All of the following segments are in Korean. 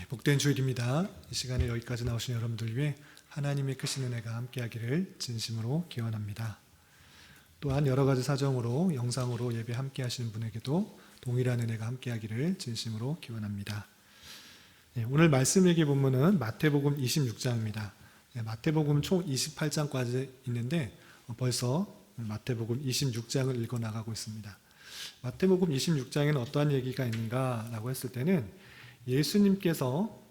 복된 주일입니다. 이 시간에 여기까지 나오신 여러분들 위해 하나님의 크신 은혜가 함께하기를 진심으로 기원합니다. 또한 여러 가지 사정으로 영상으로 예배 함께하시는 분에게도 동일한 은혜가 함께하기를 진심으로 기원합니다. 오늘 말씀 얘기 본문은 마태복음 26장입니다. 마태복음 총 28장까지 있는데 벌써 마태복음 26장을 읽어 나가고 있습니다. 마태복음 26장에는 어떠한 얘기가 있는가라고 했을 때는 예수님께서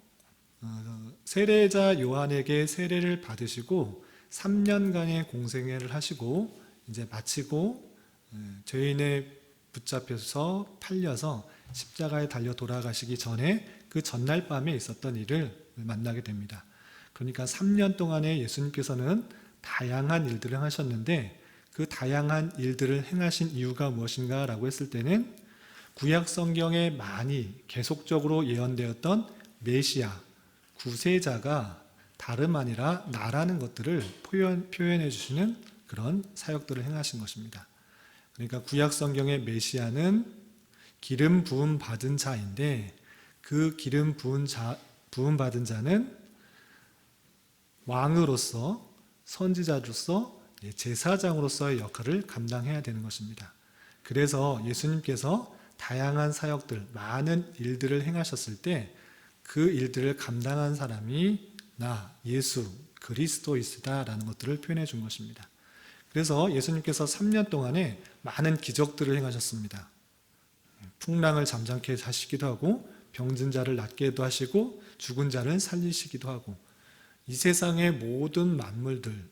세례자 요한에게 세례를 받으시고 3년간의 공생애를 하시고 이제 마치고 죄인에 붙잡혀서 팔려서 십자가에 달려 돌아가시기 전에 그 전날 밤에 있었던 일을 만나게 됩니다. 그러니까 3년 동안에 예수님께서는 다양한 일들을 하셨는데 그 다양한 일들을 행하신 이유가 무엇인가라고 했을 때는 구약 성경에 많이 계속적으로 예언되었던 메시아, 구세자가 다름 아니라 나라는 것들을 표현해 주시는 그런 사역들을 행하신 것입니다. 그러니까 구약 성경의 메시아는 기름 부음 받은 자인데 그 기름 부음 받은 자는 왕으로서 선지자로서 제사장으로서의 역할을 감당해야 되는 것입니다. 그래서 예수님께서 다양한 사역들, 많은 일들을 행하셨을 때 그 일들을 감당한 사람이 나, 예수, 그리스도이시다라는 것들을 표현해 준 것입니다. 그래서 예수님께서 3년 동안에 많은 기적들을 행하셨습니다. 풍랑을 잠잠케 하시기도 하고 병든 자를 낫게도 하시고 죽은 자를 살리시기도 하고 이 세상의 모든 만물들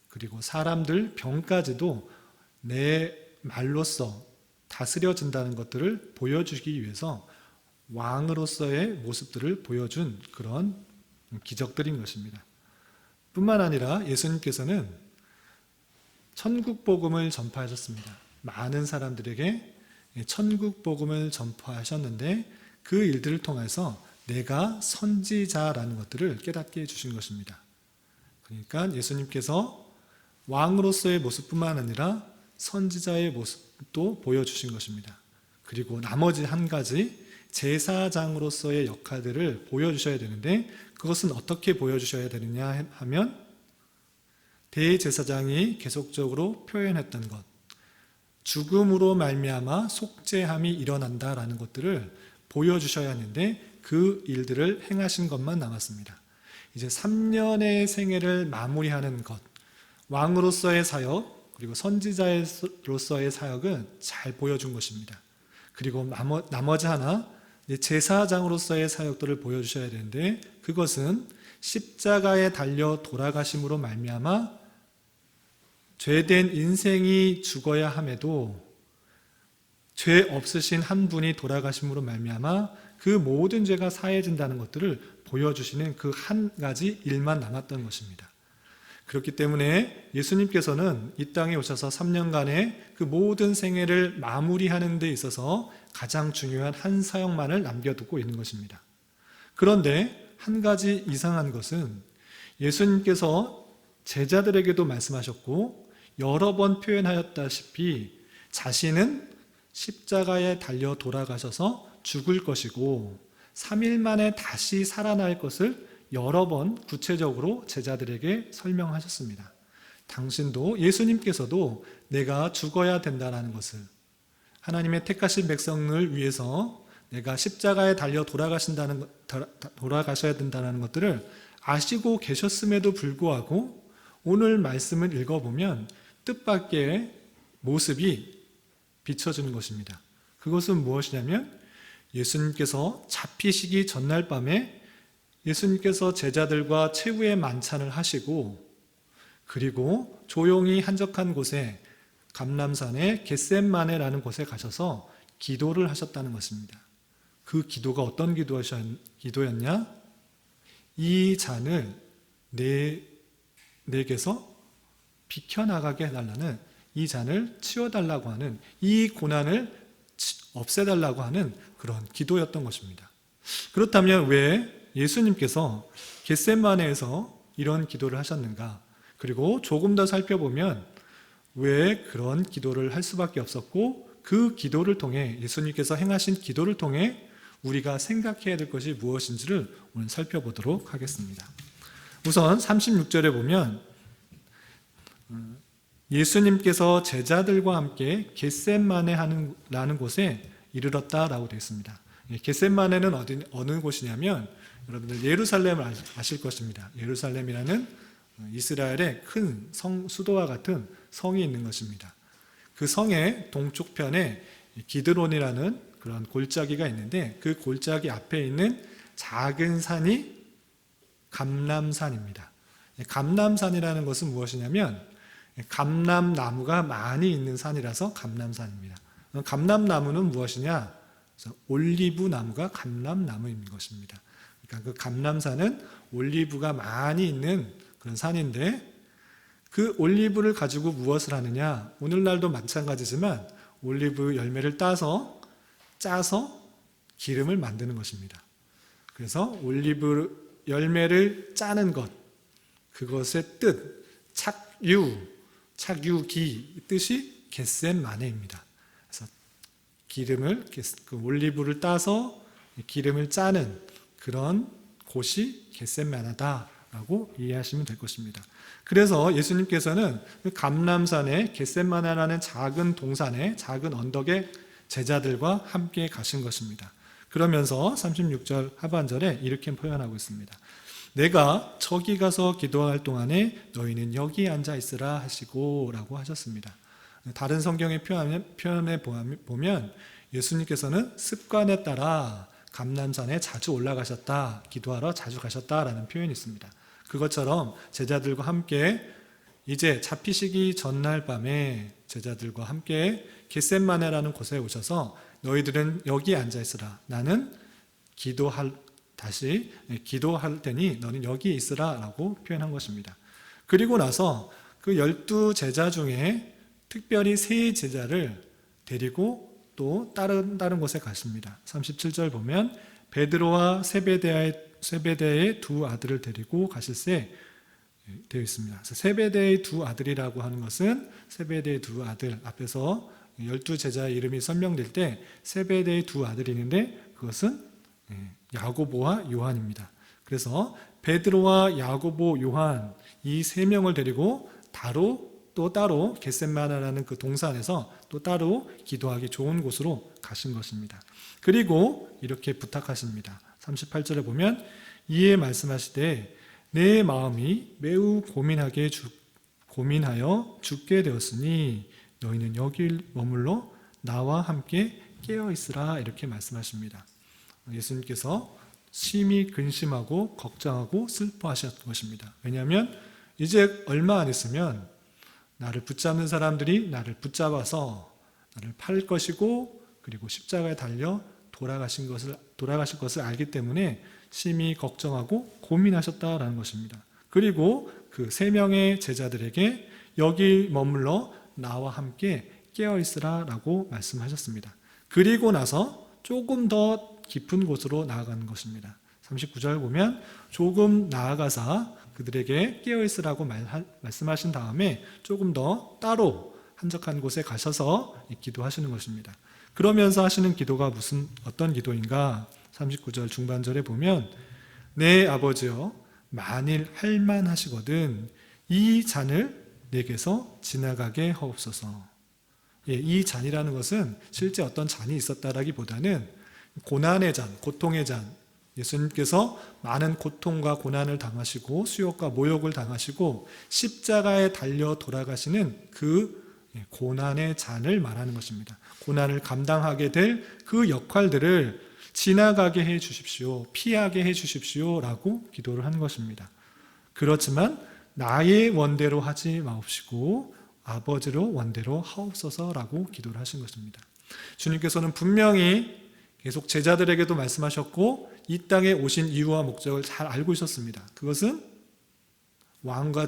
그리고 사람들, 병까지도 내 말로써 다스려진다는 것들을 보여주기 위해서 왕으로서의 모습들을 보여준 그런 기적들인 것입니다. 뿐만 아니라 예수님께서는 천국 복음을 전파하셨습니다. 많은 사람들에게 천국 복음을 전파하셨는데 그 일들을 통해서 내가 선지자라는 것들을 깨닫게 해주신 것입니다. 그러니까 예수님께서 왕으로서의 모습뿐만 아니라 선지자의 모습도 보여주신 것입니다. 그리고 나머지 한 가지 제사장으로서의 역할들을 보여주셔야 되는데 그것은 어떻게 보여주셔야 되느냐 하면 대제사장이 계속적으로 표현했던 것, 죽음으로 말미암아 속죄함이 일어난다라는 것들을 보여주셔야 하는데 그 일들을 행하신 것만 남았습니다. 이제 3년의 생애를 마무리하는 것, 왕으로서의 사역, 그리고 선지자로서의 사역은 잘 보여준 것입니다. 그리고 나머지 하나, 제사장으로서의 사역들을 보여주셔야 되는데 그것은 십자가에 달려 돌아가심으로 말미암아 죄된 인생이 죽어야 함에도 죄 없으신 한 분이 돌아가심으로 말미암아 그 모든 죄가 사해진다는 것들을 보여주시는 그 한 가지 일만 남았던 것입니다. 그렇기 때문에 예수님께서는 이 땅에 오셔서 3년간의 그 모든 생애를 마무리하는 데 있어서 가장 중요한 한 사역만을 남겨두고 있는 것입니다. 그런데 한 가지 이상한 것은 예수님께서 제자들에게도 말씀하셨고 여러 번 표현하였다시피 자신은 십자가에 달려 돌아가셔서 죽을 것이고 3일 만에 다시 살아날 것을 여러 번 구체적으로 제자들에게 설명하셨습니다. 당신도 예수님께서도 내가 죽어야 된다는 것을 하나님의 택하신 백성을 위해서 내가 십자가에 달려 돌아가셔야 된다는 것들을 아시고 계셨음에도 불구하고 오늘 말씀을 읽어보면 뜻밖의 모습이 비춰지는 것입니다. 그것은 무엇이냐면 예수님께서 잡히시기 전날 밤에 예수님께서 제자들과 최후의 만찬을 하시고 그리고 조용히 한적한 곳에 감람산의 겟셋마네라는 곳에 가셔서 기도를 하셨다는 것입니다. 그 기도가 어떤 기도였냐? 이 잔을 내게서 비켜나가게 해달라는, 이 잔을 치워달라고 하는, 이 고난을 없애달라고 하는 그런 기도였던 것입니다. 그렇다면 왜 예수님께서 겟셋마네에서 이런 기도를 하셨는가? 그리고 조금 더 살펴보면 왜 그런 기도를 할 수밖에 없었고 그 기도를 통해 예수님께서 행하신 기도를 통해 우리가 생각해야 될 것이 무엇인지를 오늘 살펴보도록 하겠습니다. 우선 36절에 보면 예수님께서 제자들과 함께 겟셋마네라는 곳에 이르렀다라고 되어 있습니다. 겟셋마네는 어느 곳이냐면 여러분들 예루살렘을 아실 것입니다. 예루살렘이라는 이스라엘의 큰 수도와 같은 성이 있는 것입니다. 그 성의 동쪽편에 기드론이라는 그런 골짜기가 있는데 그 골짜기 앞에 있는 작은 산이 감람산입니다. 감람산이라는 것은 무엇이냐면 감람나무가 많이 있는 산이라서 감람산입니다. 감람나무는 무엇이냐? 올리브 나무가 감람나무인 것입니다. 그러니까 그 감람산은 올리브가 많이 있는 그런 산인데 그 올리브를 가지고 무엇을 하느냐? 오늘날도 마찬가지지만 올리브 열매를 짜서 기름을 만드는 것입니다. 그래서 올리브 열매를 짜는 것, 그것의 뜻, 착유기 뜻이 겟셋마네입니다. 그래서 그 올리브를 따서 기름을 짜는 그런 곳이 겟셋마네다라고 이해하시면 될 것입니다. 그래서 예수님께서는 감람산의 겟셋마네라는 작은 동산에 작은 언덕에 제자들과 함께 가신 것입니다. 그러면서 36절 하반절에 이렇게 표현하고 있습니다. 내가 저기 가서 기도할 동안에 너희는 여기 앉아 있으라 하시고 라고 하셨습니다. 다른 성경의 표현에 보면 예수님께서는 습관에 따라 감람산에 자주 올라가셨다, 기도하러 자주 가셨다라는 표현이 있습니다. 그것처럼 제자들과 함께 이제 잡히시기 전날 밤에 제자들과 함께 겟셋마네라는 곳에 오셔서 너희들은 여기 앉아 있으라. 나는 기도할 테니 너는 여기 있으라 라고 표현한 것입니다. 그리고 나서 그 12제자 중에 특별히 3제자를 데리고 또 다른 곳에 가십니다. 37절 보면 베드로와 세베대의 2 아들을 데리고 가실새 되어 있습니다. 그래서 세베대의 2 아들이라고 하는 것은 세베대의 2 아들 앞에서 12제자의 이름이 설명될 때 세베대의 2 아들이 있는데 그것은 야고보와 요한입니다. 그래서 베드로와 야고보, 요한 이 3명을 데리고 따로 겟셋마네라는 그 동산에서 또 따로 기도하기 좋은 곳으로 가신 것입니다. 그리고 이렇게 부탁하십니다. 38절에 보면 이에 말씀하시되 내 마음이 매우 고민하여 죽게 되었으니 너희는 여기 머물러 나와 함께 깨어 있으라 이렇게 말씀하십니다. 예수님께서 심히 근심하고 걱정하고 슬퍼하셨던 것입니다. 왜냐하면 이제 얼마 안 있으면 나를 붙잡는 사람들이 나를 붙잡아서 나를 팔 것이고 그리고 십자가에 달려 돌아가실 것을 알기 때문에 심히 걱정하고 고민하셨다라는 것입니다. 그리고 그 3명의 제자들에게 여기 머물러 나와 함께 깨어 있으라 라고 말씀하셨습니다. 그리고 나서 조금 더 깊은 곳으로 나아가는 것입니다. 39절 보면 조금 나아가사 그들에게 깨어 있으라고 말씀하신 다음에 조금 더 따로 한적한 곳에 가셔서 기도하시는 것입니다. 그러면서 하시는 기도가 어떤 기도인가? 39절 중반절에 보면 내 아버지여 만일 할만하시거든 이 잔을 내게서 지나가게 하옵소서. 이 잔이라는 것은 실제 어떤 잔이 있었다라기보다는 고난의 잔, 고통의 잔, 예수님께서 많은 고통과 고난을 당하시고 수욕과 모욕을 당하시고 십자가에 달려 돌아가시는 그 고난의 잔을 말하는 것입니다. 고난을 감당하게 될 그 역할들을 지나가게 해 주십시오. 피하게 해 주십시오. 라고 기도를 한 것입니다. 그렇지만 나의 원대로 하지 마옵시고 아버지로 원대로 하옵소서라고 기도를 하신 것입니다. 주님께서는 분명히 계속 제자들에게도 말씀하셨고 이 땅에 오신 이유와 목적을 잘 알고 있었습니다. 그것은 왕과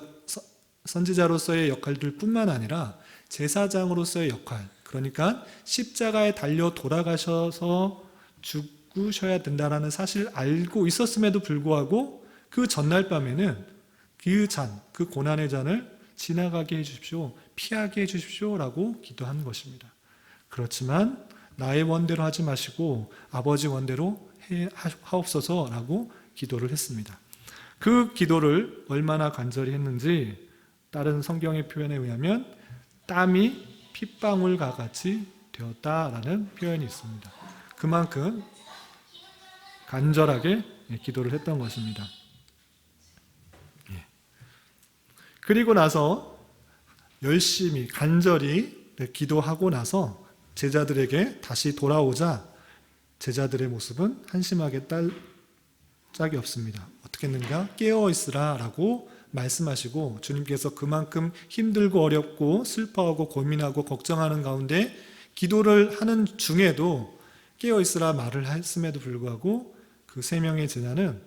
선지자로서의 역할들 뿐만 아니라 제사장으로서의 역할, 그러니까 십자가에 달려 돌아가셔서 죽으셔야 된다는 사실을 알고 있었음에도 불구하고 그 전날 밤에는 그 고난의 잔을 지나가게 해주십시오, 피하게 해주십시오 라고 기도한 것입니다. 그렇지만 나의 원대로 하지 마시고 아버지 원대로 하옵소서라고 기도를 했습니다. 그 기도를 얼마나 간절히 했는지 다른 성경의 표현에 의하면 땀이 핏방울과 같이 되었다라는 표현이 있습니다. 그만큼 간절하게 기도를 했던 것입니다. 그리고 나서 열심히 간절히 기도하고 나서 제자들에게 다시 돌아오자 제자들의 모습은 한심하게 딸 짝이 없습니다. 어떻게 했는가? 깨어 있으라 라고 말씀하시고 주님께서 그만큼 힘들고 어렵고 슬퍼하고 고민하고 걱정하는 가운데 기도를 하는 중에도 깨어 있으라 말을 했음에도 불구하고 그 세 명의 제자는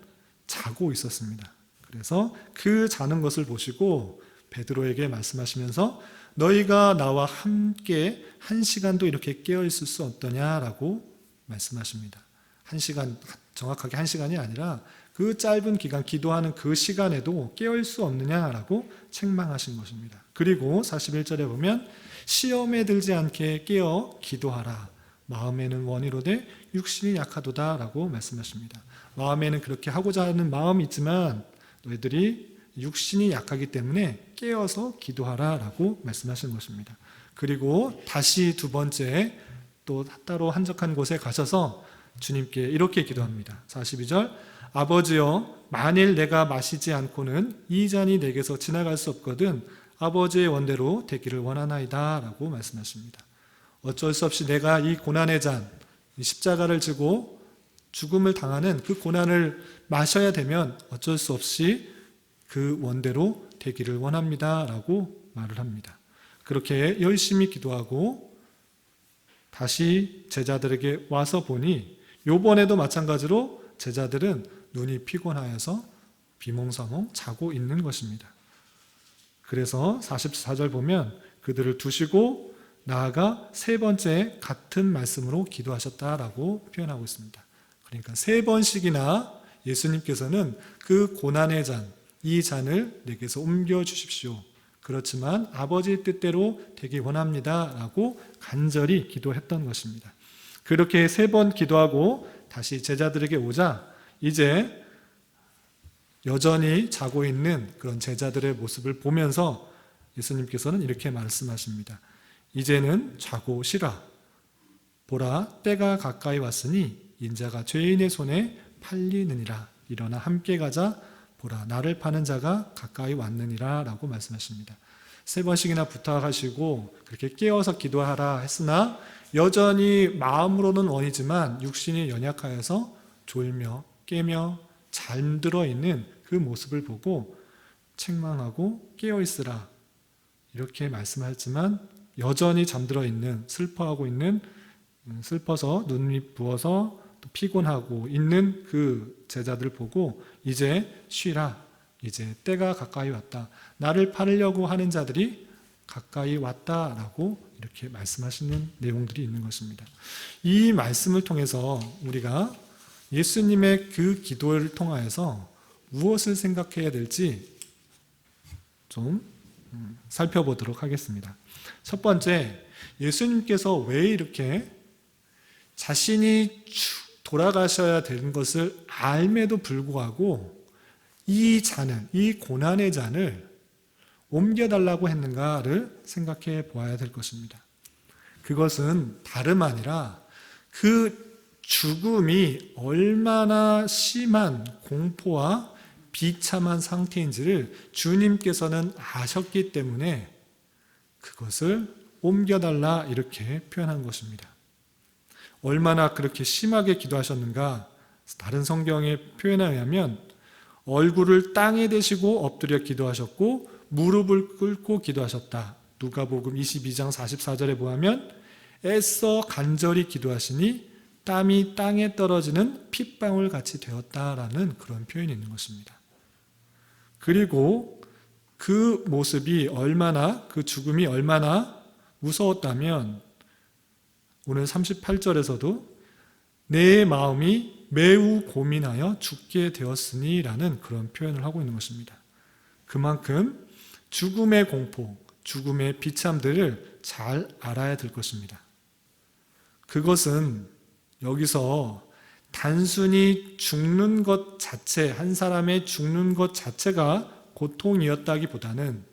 자고 있었습니다. 그래서 그 자는 것을 보시고 베드로에게 말씀하시면서 너희가 나와 함께 1시간도 이렇게 깨어 있을 수 없더냐라고 말씀하십니다. 1시간, 정확하게 1시간이 아니라 그 짧은 기간 기도하는 그 시간에도 깨어있을 수 없느냐라고 책망하신 것입니다. 그리고 41절에 보면 시험에 들지 않게 깨어 기도하라. 마음에는 원이로되 육신이 약하도다 라고 말씀하십니다. 마음에는 그렇게 하고자 하는 마음이 있지만 너희들이 육신이 약하기 때문에 깨어서 기도하라 라고 말씀하시는 것입니다. 그리고 다시 두 번째 또 따로 한적한 곳에 가셔서 주님께 이렇게 기도합니다. 42절 아버지여 만일 내가 마시지 않고는 이 잔이 내게서 지나갈 수 없거든 아버지의 원대로 되기를 원하나이다 라고 말씀하십니다. 어쩔 수 없이 내가 이 고난의 잔, 이 십자가를 지고 죽음을 당하는 그 고난을 마셔야 되면 어쩔 수 없이 그 원대로 되기를 원합니다 라고 말을 합니다. 그렇게 열심히 기도하고 다시 제자들에게 와서 보니 요번에도 마찬가지로 제자들은 눈이 피곤하여서 비몽사몽 자고 있는 것입니다. 그래서 44절 보면 그들을 두시고 나아가 세 번째 같은 말씀으로 기도하셨다라고 표현하고 있습니다. 그러니까 세 번씩이나 예수님께서는 그 고난의 잔, 이 잔을 내게서 옮겨 주십시오. 그렇지만 아버지 뜻대로 되기 원합니다 라고 간절히 기도했던 것입니다. 그렇게 세 번 기도하고 다시 제자들에게 오자 이제 여전히 자고 있는 그런 제자들의 모습을 보면서 예수님께서는 이렇게 말씀하십니다. 이제는 자고 쉬라. 보라 때가 가까이 왔으니 인자가 죄인의 손에 팔리느니라. 일어나 함께 가자. 보라 나를 파는 자가 가까이 왔느니라 라고 말씀하십니다. 세 번씩이나 부탁하시고 그렇게 깨어서 기도하라 했으나 여전히 마음으로는 원이지만 육신이 연약하여서 졸며 깨며 잠들어 있는 그 모습을 보고 책망하고 깨어있으라 이렇게 말씀하지만 여전히 잠들어 있는 슬퍼하고 있는 슬퍼서 눈이 부어서 또 피곤하고 있는 그 제자들 보고 이제 쉬라. 이제 때가 가까이 왔다. 나를 팔으려고 하는 자들이 가까이 왔다라고 이렇게 말씀하시는 내용들이 있는 것입니다. 이 말씀을 통해서 우리가 예수님의 그 기도를 통하여서 무엇을 생각해야 될지 좀 살펴보도록 하겠습니다. 첫 번째, 예수님께서 왜 이렇게 자신이 돌아가셔야 되는 것을 알매도 불구하고 이 잔을, 이 고난의 잔을 옮겨달라고 했는가를 생각해 보아야 될 것입니다. 그것은 다름 아니라 그 죽음이 얼마나 심한 공포와 비참한 상태인지를 주님께서는 아셨기 때문에 그것을 옮겨달라 이렇게 표현한 것입니다. 얼마나 그렇게 심하게 기도하셨는가? 다른 성경의 표현에 의하면 얼굴을 땅에 대시고 엎드려 기도하셨고 무릎을 꿇고 기도하셨다. 누가복음 22장 44절에 보면 애써 간절히 기도하시니 땀이 땅에 떨어지는 핏방울 같이 되었다라는 그런 표현이 있는 것입니다. 그리고 그 모습이 얼마나, 그 죽음이 얼마나 무서웠다면 오늘 38절에서도 내 마음이 매우 고민하여 죽게 되었으니 라는 그런 표현을 하고 있는 것입니다. 그만큼 죽음의 공포, 죽음의 비참들을 잘 알아야 될 것입니다. 그것은 여기서 단순히 죽는 것 자체, 한 사람의 죽는 것 자체가 고통이었다기보다는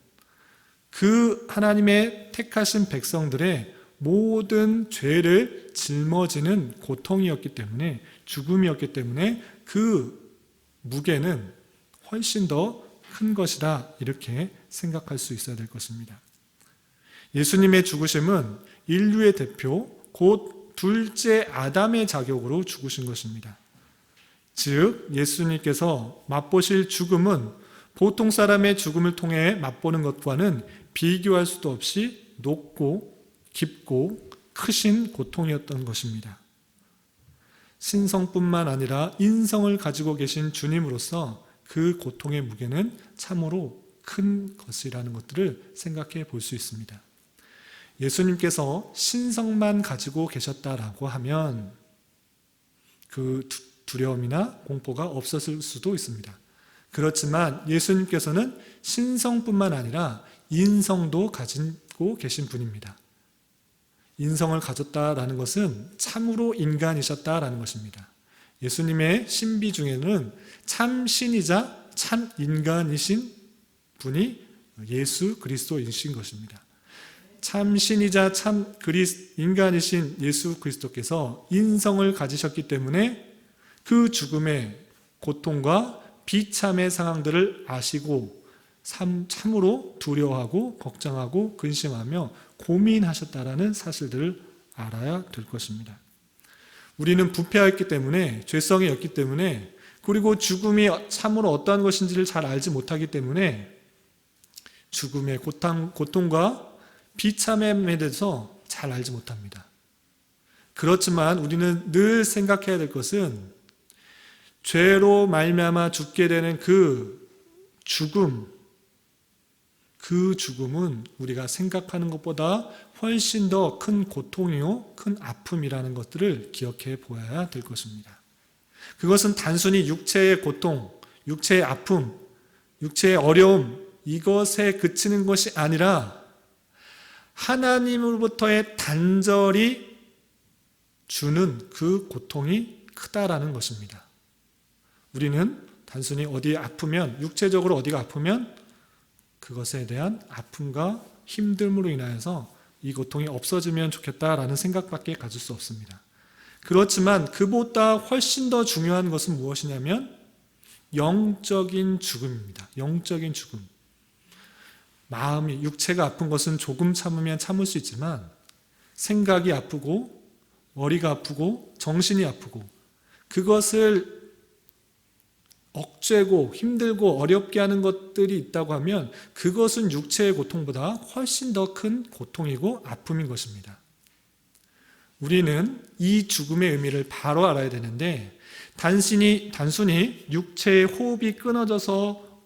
그 하나님의 택하신 백성들의 모든 죄를 짊어지는 고통이었기 때문에, 죽음이었기 때문에 그 무게는 훨씬 더 큰 것이다, 이렇게 생각할 수 있어야 될 것입니다. 예수님의 죽으심은 인류의 대표, 곧 둘째 아담의 자격으로 죽으신 것입니다. 즉 예수님께서 맛보실 죽음은 보통 사람의 죽음을 통해 맛보는 것과는 비교할 수도 없이 높고 깊고 크신 고통이었던 것입니다. 신성뿐만 아니라 인성을 가지고 계신 주님으로서 그 고통의 무게는 참으로 큰 것이라는 것들을 생각해 볼 수 있습니다. 예수님께서 신성만 가지고 계셨다라고 하면 그 두려움이나 공포가 없었을 수도 있습니다. 그렇지만 예수님께서는 신성뿐만 아니라 인성도 가지고 계신 분입니다. 인성을 가졌다라는 것은 참으로 인간이셨다라는 것입니다. 예수님의 신비 중에는 참 신이자 참 인간이신 분이 예수 그리스도이신 것입니다. 참 신이자 참 인간이신 예수 그리스도께서 인성을 가지셨기 때문에 그 죽음의 고통과 비참의 상황들을 아시고 참으로 두려워하고 걱정하고 근심하며 고민하셨다라는 사실들을 알아야 될 것입니다. 우리는 부패하였기 때문에, 죄성이었기 때문에, 그리고 죽음이 참으로 어떠한 것인지를 잘 알지 못하기 때문에 죽음의 고통과 비참함에 대해서 잘 알지 못합니다. 그렇지만 우리는 늘 생각해야 될 것은 죄로 말미암아 죽게 되는 그 죽음은 우리가 생각하는 것보다 훨씬 더 큰 고통이요, 큰 아픔이라는 것들을 기억해 보아야 될 것입니다. 그것은 단순히 육체의 고통, 육체의 아픔, 육체의 어려움, 이것에 그치는 것이 아니라 하나님으로부터의 단절이 주는 그 고통이 크다라는 것입니다. 우리는 단순히 어디에 아프면, 육체적으로 어디가 아프면 그것에 대한 아픔과 힘듦으로 인하여서 이 고통이 없어지면 좋겠다라는 생각밖에 가질 수 없습니다. 그렇지만 그보다 훨씬 더 중요한 것은 무엇이냐면 영적인 죽음입니다. 영적인 죽음. 마음이, 육체가 아픈 것은 조금 참으면 참을 수 있지만 생각이 아프고 머리가 아프고 정신이 아프고 그것을 억제고 힘들고 어렵게 하는 것들이 있다고 하면 그것은 육체의 고통보다 훨씬 더 큰 고통이고 아픔인 것입니다. 우리는 이 죽음의 의미를 바로 알아야 되는데 단순히 육체의 호흡이 끊어져서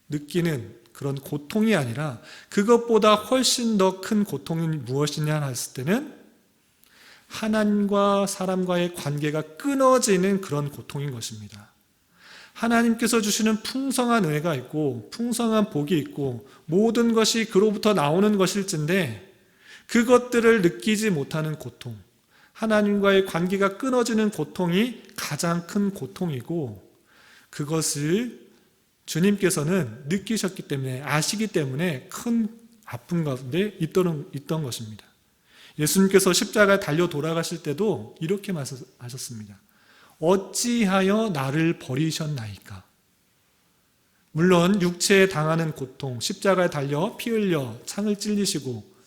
느끼는 그런 고통이 아니라 그것보다 훨씬 더 큰 고통이 무엇이냐 했을 때는 하나님과 사람과의 관계가 끊어지는 그런 고통인 것입니다. 하나님께서 주시는 풍성한 은혜가 있고 풍성한 복이 있고 모든 것이 그로부터 나오는 것일진데 그것들을 느끼지 못하는 고통, 하나님과의 관계가 끊어지는 고통이 가장 큰 고통이고 그것을 주님께서는 느끼셨기 때문에 아시기 때문에 큰 아픔 가운데 있던 것입니다. 예수님께서 십자가에 달려 돌아가실 때도 이렇게 말씀하셨습니다. 어찌하여 나를 버리셨나이까? 물론 육체에 당하는 고통, 십자가에 달려 피 흘려 창을 찔리시고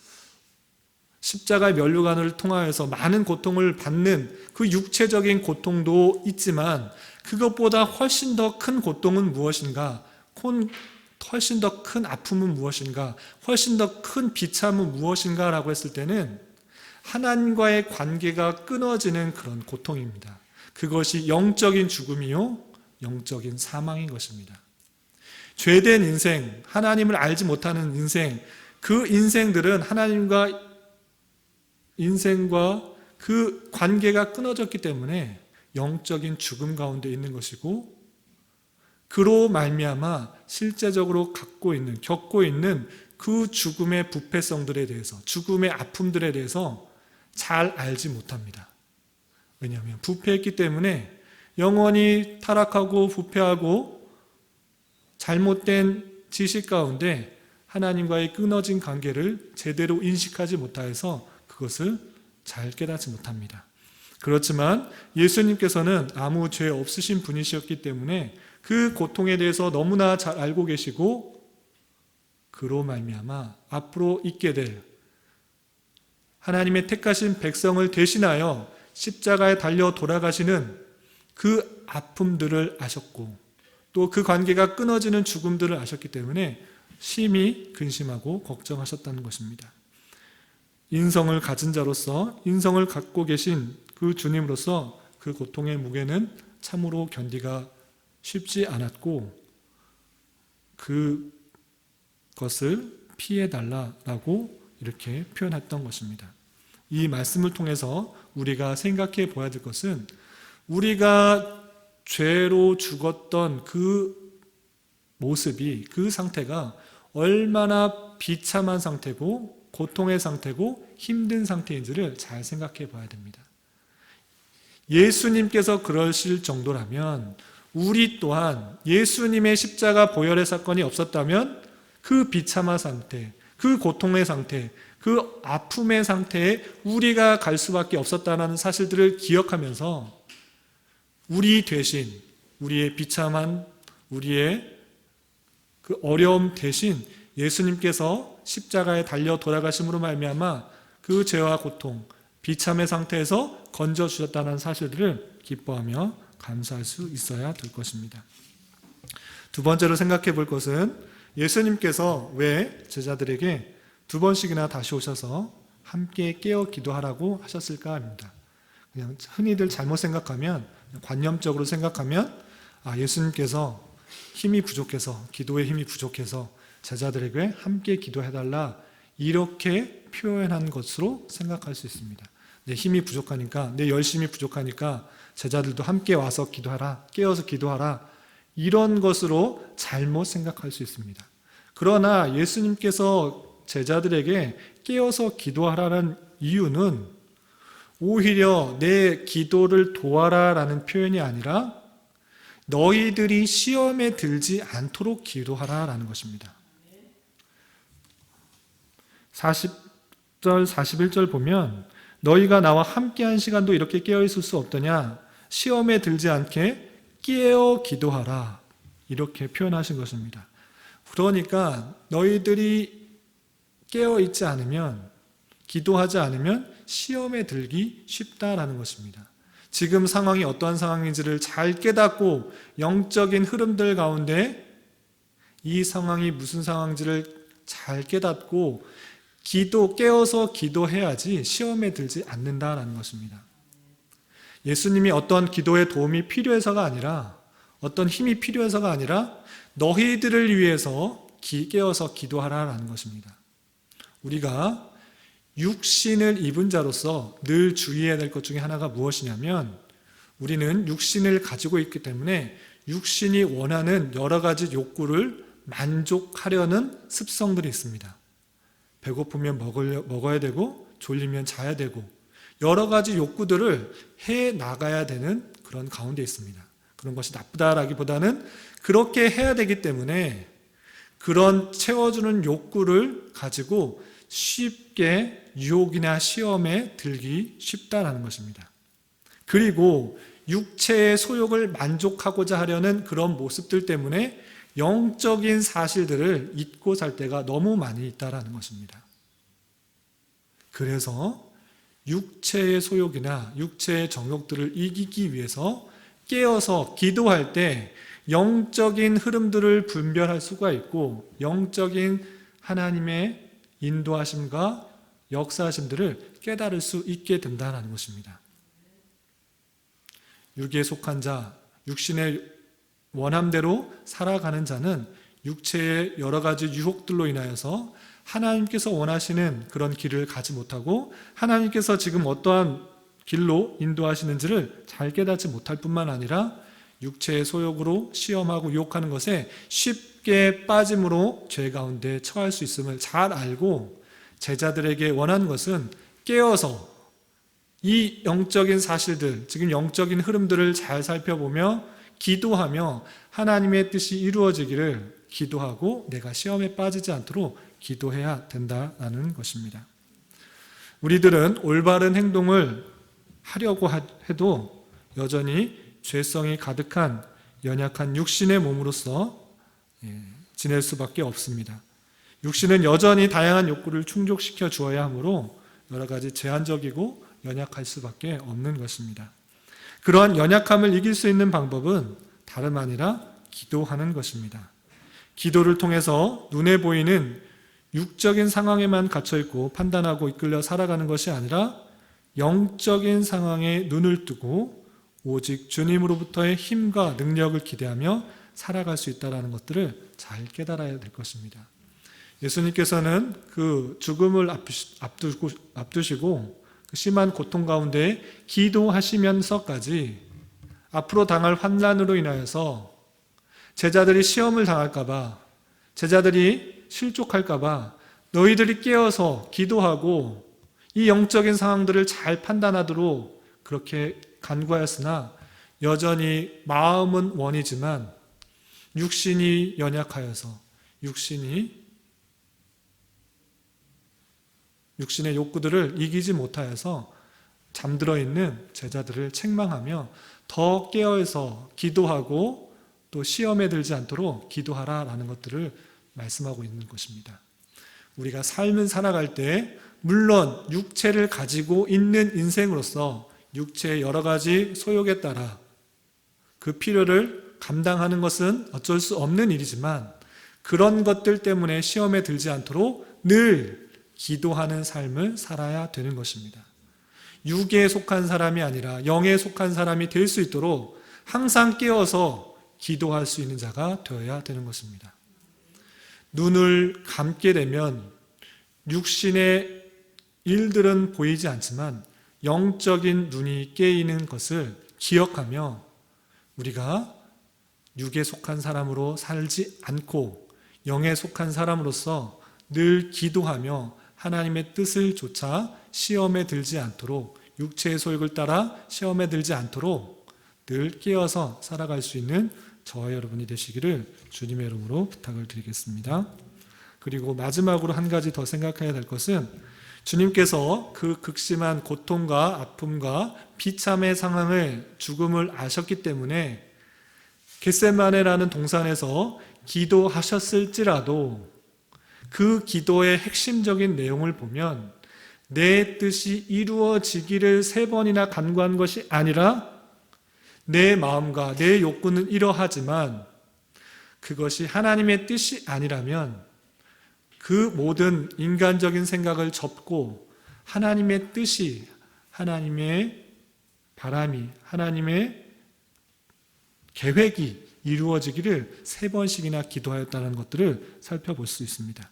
십자가의 면류관을 통하여서 많은 고통을 받는 그 육체적인 고통도 있지만 그것보다 훨씬 더 큰 고통은 무엇인가? 훨씬 더 큰 아픔은 무엇인가? 훨씬 더 큰 비참은 무엇인가? 라고 했을 때는 하나님과의 관계가 끊어지는 그런 고통입니다. 그것이 영적인 죽음이요, 영적인 사망인 것입니다. 죄된 인생, 하나님을 알지 못하는 인생, 그 인생들은 하나님과 인생과 그 관계가 끊어졌기 때문에 영적인 죽음 가운데 있는 것이고 그로 말미암아 실제적으로 겪고 있는 그 죽음의 부패성들에 대해서, 죽음의 아픔들에 대해서 잘 알지 못합니다. 왜냐하면 부패했기 때문에 영원히 타락하고 부패하고 잘못된 지식 가운데 하나님과의 끊어진 관계를 제대로 인식하지 못하여서 그것을 잘 깨닫지 못합니다. 그렇지만 예수님께서는 아무 죄 없으신 분이셨기 때문에 그 고통에 대해서 너무나 잘 알고 계시고 그로 말미암아 앞으로 있게 될 하나님의 택하신 백성을 대신하여 십자가에 달려 돌아가시는 그 아픔들을 아셨고 또 그 관계가 끊어지는 죽음들을 아셨기 때문에 심히 근심하고 걱정하셨다는 것입니다. 인성을 가진 자로서 인성을 갖고 계신 그 주님으로서 그 고통의 무게는 참으로 견디가 쉽지 않았고 그것을 피해달라고 이렇게 표현했던 것입니다. 이 말씀을 통해서 우리가 생각해 보아야 될 것은 우리가 죄로 죽었던 그 모습이 그 상태가 얼마나 비참한 상태고 고통의 상태고 힘든 상태인지를 잘 생각해 봐야 됩니다. 예수님께서 그러실 정도라면 우리 또한 예수님의 십자가 보혈의 사건이 없었다면 그 비참한 상태, 그 고통의 상태, 그 아픔의 상태에 우리가 갈 수밖에 없었다는 사실들을 기억하면서 우리 대신, 우리의 비참한, 우리의 그 어려움 대신 예수님께서 십자가에 달려 돌아가심으로 말미암아 그 죄와 고통, 비참의 상태에서 건져주셨다는 사실들을 기뻐하며 감사할 수 있어야 될 것입니다. 두 번째로 생각해 볼 것은 예수님께서 왜 제자들에게 두 번씩이나 다시 오셔서 함께 깨어 기도하라고 하셨을까 합니다. 그냥 흔히들 잘못 생각하면, 관념적으로 생각하면 예수님께서 힘이 부족해서, 기도의 힘이 부족해서 제자들에게 함께 기도해달라 이렇게 표현한 것으로 생각할 수 있습니다. 내 힘이 부족하니까, 내 열심이 부족하니까 제자들도 함께 와서 기도하라, 깨어서 기도하라 이런 것으로 잘못 생각할 수 있습니다. 그러나 예수님께서 제자들에게 깨어서 기도하라는 이유는 오히려 내 기도를 도와라라는 표현이 아니라 너희들이 시험에 들지 않도록 기도하라라는 것입니다. 40절, 41절 보면 너희가 나와 함께한 시간도 이렇게 깨어있을 수 없더냐? 시험에 들지 않게 깨어 기도하라 이렇게 표현하신 것입니다. 그러니까 너희들이 깨어있지 않으면, 기도하지 않으면 시험에 들기 쉽다라는 것입니다. 지금 상황이 어떠한 상황인지를 잘 깨닫고 영적인 흐름들 가운데 이 상황이 무슨 상황인지를 잘 깨닫고 깨어서 기도해야지 시험에 들지 않는다라는 것입니다. 예수님이 어떤 기도의 도움이 필요해서가 아니라, 어떤 힘이 필요해서가 아니라 너희들을 위해서 깨어서 기도하라라는 것입니다. 우리가 육신을 입은 자로서 늘 주의해야 될 것 중에 하나가 무엇이냐면 우리는 육신을 가지고 있기 때문에 육신이 원하는 여러 가지 욕구를 만족하려는 습성들이 있습니다. 배고프면 먹어야 되고 졸리면 자야 되고 여러 가지 욕구들을 해 나가야 되는 그런 가운데 있습니다. 그런 것이 나쁘다라기보다는 그렇게 해야 되기 때문에 그런 채워주는 욕구를 가지고 쉽게 유혹이나 시험에 들기 쉽다라는 것입니다. 그리고 육체의 소욕을 만족하고자 하려는 그런 모습들 때문에 영적인 사실들을 잊고 살 때가 너무 많이 있다라는 것입니다. 그래서 육체의 소욕이나 육체의 정욕들을 이기기 위해서 깨어서 기도할 때 영적인 흐름들을 분별할 수가 있고 영적인 하나님의 인도하심과 역사하심들을 깨달을 수 있게 된다는 것입니다. 육에 속한 자, 육신의 원함대로 살아가는 자는 육체의 여러 가지 유혹들로 인하여서 하나님께서 원하시는 그런 길을 가지 못하고 하나님께서 지금 어떠한 길로 인도하시는지를 잘 깨닫지 못할 뿐만 아니라 육체의 소욕으로 시험하고 유혹하는 것에 쉽게 빠짐으로 죄 가운데 처할 수 있음을 잘 알고 제자들에게 원하는 것은 깨어서 이 영적인 사실들, 지금 영적인 흐름들을 잘 살펴보며 기도하며 하나님의 뜻이 이루어지기를 기도하고 내가 시험에 빠지지 않도록 기도해야 된다는 것입니다. 우리들은 올바른 행동을 하려고 해도 여전히 죄성이 가득한 연약한 육신의 몸으로서 지낼 수밖에 없습니다. 육신은 여전히 다양한 욕구를 충족시켜 주어야 하므로 여러 가지 제한적이고 연약할 수밖에 없는 것입니다. 그러한 연약함을 이길 수 있는 방법은 다름 아니라 기도하는 것입니다. 기도를 통해서 눈에 보이는 육적인 상황에만 갇혀있고 판단하고 이끌려 살아가는 것이 아니라 영적인 상황에 눈을 뜨고 오직 주님으로부터의 힘과 능력을 기대하며 살아갈 수 있다는 것들을 잘 깨달아야 될 것입니다. 예수님께서는 그 죽음을 앞두시고 그 심한 고통 가운데 기도하시면서까지 앞으로 당할 환난으로 인하여서 제자들이 시험을 당할까봐, 제자들이 실족할까봐 너희들이 깨어서 기도하고 이 영적인 상황들을 잘 판단하도록 그렇게 간구하였으나 여전히 마음은 원이지만 육신이 연약하여서 육신의 욕구들을 이기지 못하여서 잠들어 있는 제자들을 책망하며 더 깨어서 기도하고 또 시험에 들지 않도록 기도하라라는 것들을 말씀하고 있는 것입니다. 우리가 삶을 살아갈 때 물론 육체를 가지고 있는 인생으로서 육체의 여러 가지 소욕에 따라 그 필요를 감당하는 것은 어쩔 수 없는 일이지만 그런 것들 때문에 시험에 들지 않도록 늘 기도하는 삶을 살아야 되는 것입니다. 육에 속한 사람이 아니라 영에 속한 사람이 될 수 있도록 항상 깨어서 기도할 수 있는 자가 되어야 되는 것입니다. 눈을 감게 되면 육신의 일들은 보이지 않지만 영적인 눈이 깨이는 것을 기억하며 우리가 육에 속한 사람으로 살지 않고 영에 속한 사람으로서 늘 기도하며 하나님의 뜻을 좇아 시험에 들지 않도록 육체의 소욕을 따라 시험에 들지 않도록 늘 깨어서 살아갈 수 있는 저와 여러분이 되시기를 주님의 이름으로 부탁을 드리겠습니다. 그리고 마지막으로 한 가지 더 생각해야 될 것은 주님께서 그 극심한 고통과 아픔과 비참의 상황을 죽음을 아셨기 때문에 겟세마네라는 동산에서 기도하셨을지라도 그 기도의 핵심적인 내용을 보면 내 뜻이 이루어지기를 3번이나 간구한 것이 아니라 내 마음과 내 욕구는 이러하지만 그것이 하나님의 뜻이 아니라면 그 모든 인간적인 생각을 접고 하나님의 뜻이, 하나님의 바람이, 하나님의 계획이 이루어지기를 3번씩이나 기도하였다는 것들을 살펴볼 수 있습니다.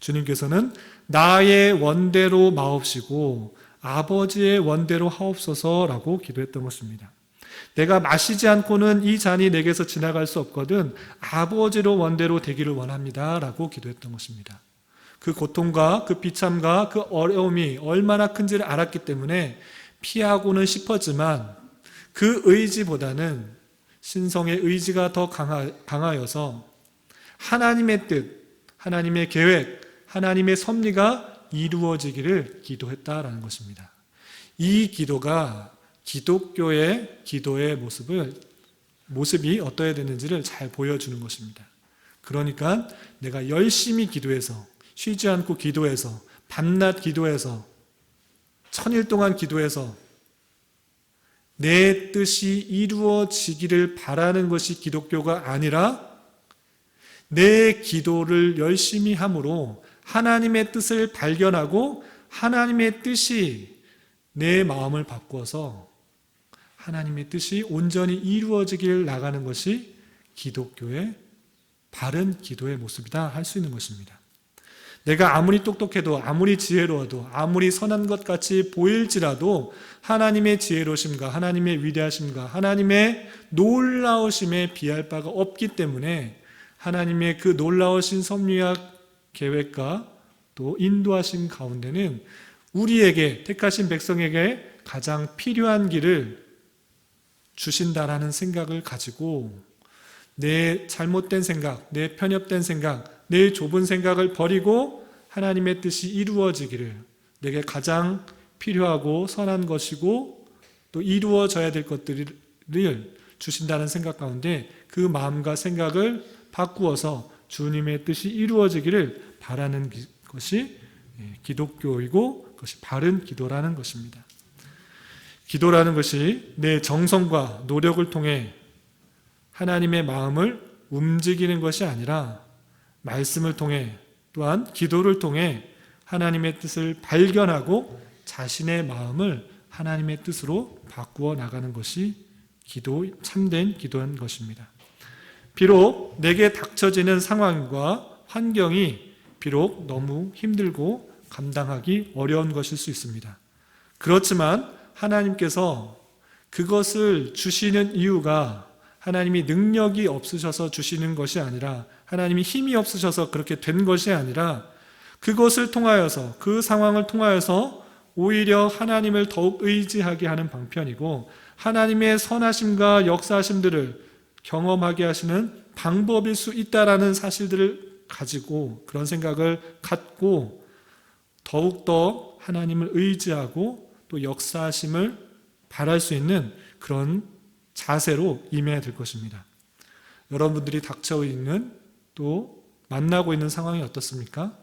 주님께서는 나의 원대로 마옵시고 아버지의 원대로 하옵소서라고 기도했던 것입니다. 내가 마시지 않고는 이 잔이 내게서 지나갈 수 없거든 아버지로 원대로 되기를 원합니다 라고 기도했던 것입니다. 그 고통과 그 비참과 그 어려움이 얼마나 큰지를 알았기 때문에 피하고는 싶었지만 그 의지보다는 신성의 의지가 더 강하여서 하나님의 뜻, 하나님의 계획, 하나님의 섭리가 이루어지기를 기도했다라는 것입니다. 이 기도가 기독교의 기도의 모습이 어떠해야 되는지를 잘 보여주는 것입니다. 그러니까 내가 열심히 기도해서 쉬지 않고 기도해서 밤낮 기도해서 1000일 동안 기도해서 내 뜻이 이루어지기를 바라는 것이 기독교가 아니라 내 기도를 열심히 함으로 하나님의 뜻을 발견하고 하나님의 뜻이 내 마음을 바꾸어서 하나님의 뜻이 온전히 이루어지길 나가는 것이 기독교의 바른 기도의 모습이다 할 수 있는 것입니다. 내가 아무리 똑똑해도 아무리 지혜로워도 아무리 선한 것 같이 보일지라도 하나님의 지혜로심과 하나님의 위대하심과 하나님의 놀라우심에 비할 바가 없기 때문에 하나님의 그 놀라우신 섭리와 계획과 또 인도하신 가운데는 우리에게 택하신 백성에게 가장 필요한 길을 주신다라는 생각을 가지고 내 잘못된 생각, 내 편협된 생각, 내 좁은 생각을 버리고 하나님의 뜻이 이루어지기를, 내게 가장 필요하고 선한 것이고 또 이루어져야 될 것들을 주신다는 생각 가운데 그 마음과 생각을 바꾸어서 주님의 뜻이 이루어지기를 바라는 것이 기독교이고 그것이 바른 기도라는 것입니다. 기도라는 것이 내 정성과 노력을 통해 하나님의 마음을 움직이는 것이 아니라 말씀을 통해 또한 기도를 통해 하나님의 뜻을 발견하고 자신의 마음을 하나님의 뜻으로 바꾸어 나가는 것이 참된 기도인 것입니다. 비록 내게 닥쳐지는 상황과 환경이 비록 너무 힘들고 감당하기 어려운 것일 수 있습니다. 그렇지만 하나님께서 그것을 주시는 이유가 하나님이 능력이 없으셔서 주시는 것이 아니라, 하나님이 힘이 없으셔서 그렇게 된 것이 아니라, 그것을 통하여서, 그 상황을 통하여서 오히려 하나님을 더욱 의지하게 하는 방편이고 하나님의 선하심과 역사하심들을 경험하게 하시는 방법일 수 있다라는 사실들을 가지고, 그런 생각을 갖고 더욱더 하나님을 의지하고 또 역사하심을 바랄 수 있는 그런 자세로 임해야 될 것입니다. 여러분들이 닥쳐 있는 또 만나고 있는 상황이 어떻습니까?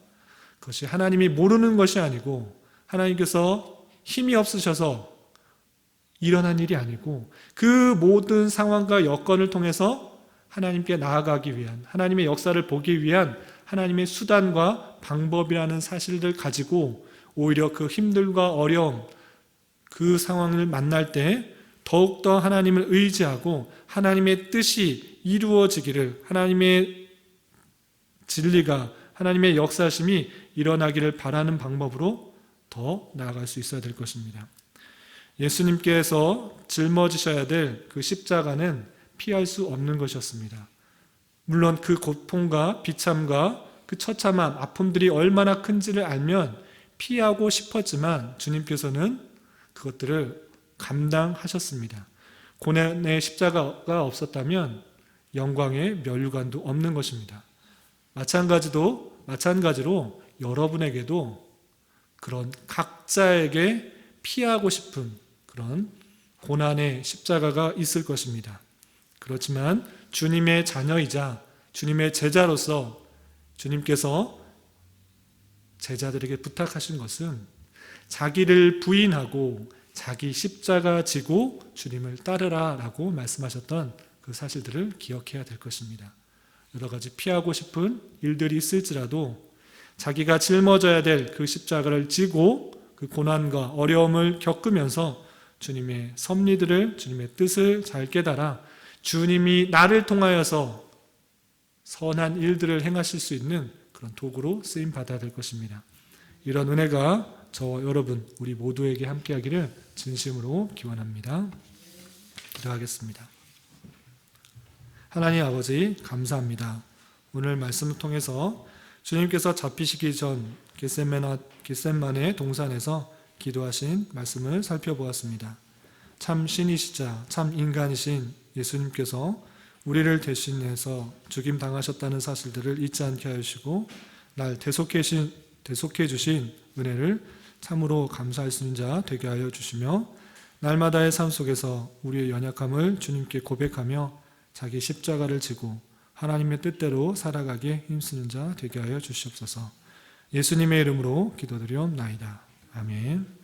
그것이 하나님이 모르는 것이 아니고 하나님께서 힘이 없으셔서 일어난 일이 아니고 그 모든 상황과 여건을 통해서 하나님께 나아가기 위한, 하나님의 역사를 보기 위한 하나님의 수단과 방법이라는 사실들 가지고 오히려 그 힘들과 어려움, 그 상황을 만날 때 더욱더 하나님을 의지하고 하나님의 뜻이 이루어지기를, 하나님의 진리가, 하나님의 역사심이 일어나기를 바라는 방법으로 더 나아갈 수 있어야 될 것입니다. 예수님께서 짊어지셔야 될 그 십자가는 피할 수 없는 것이었습니다. 물론 그 고통과 비참과 그 처참함, 아픔들이 얼마나 큰지를 알면 피하고 싶었지만 주님께서는 그것들을 감당하셨습니다. 고난의 십자가가 없었다면 영광의 면류관도 없는 것입니다. 마찬가지로 여러분에게도 그런 각자에게 피하고 싶은 그런 고난의 십자가가 있을 것입니다. 그렇지만 주님의 자녀이자 주님의 제자로서 주님께서 제자들에게 부탁하신 것은 자기를 부인하고 자기 십자가 지고 주님을 따르라 라고 말씀하셨던 그 사실들을 기억해야 될 것입니다. 여러 가지 피하고 싶은 일들이 있을지라도 자기가 짊어져야 될 그 십자가를 지고 그 고난과 어려움을 겪으면서 주님의 섭리들을, 주님의 뜻을 잘 깨달아 주님이 나를 통하여서 선한 일들을 행하실 수 있는 그런 도구로 쓰임 받아야 될 것입니다. 이런 은혜가 저와 여러분, 우리 모두에게 함께하기를 진심으로 기원합니다. 기도하겠습니다. 하나님 아버지, 감사합니다. 오늘 말씀을 통해서 주님께서 잡히시기 전 겟세마네 동산에서 기도하신 말씀을 살펴보았습니다. 참 신이시자 참 인간이신 예수님께서 우리를 대신해서 죽임당하셨다는 사실들을 잊지 않게 하시고 날 대속해 주신 은혜를 참으로 감사할 수 있는 자 되게 하여 주시며, 날마다의 삶 속에서 우리의 연약함을 주님께 고백하며 자기 십자가를 지고 하나님의 뜻대로 살아가게 힘쓰는 자 되게 하여 주시옵소서. 예수님의 이름으로 기도드리옵나이다. 아멘.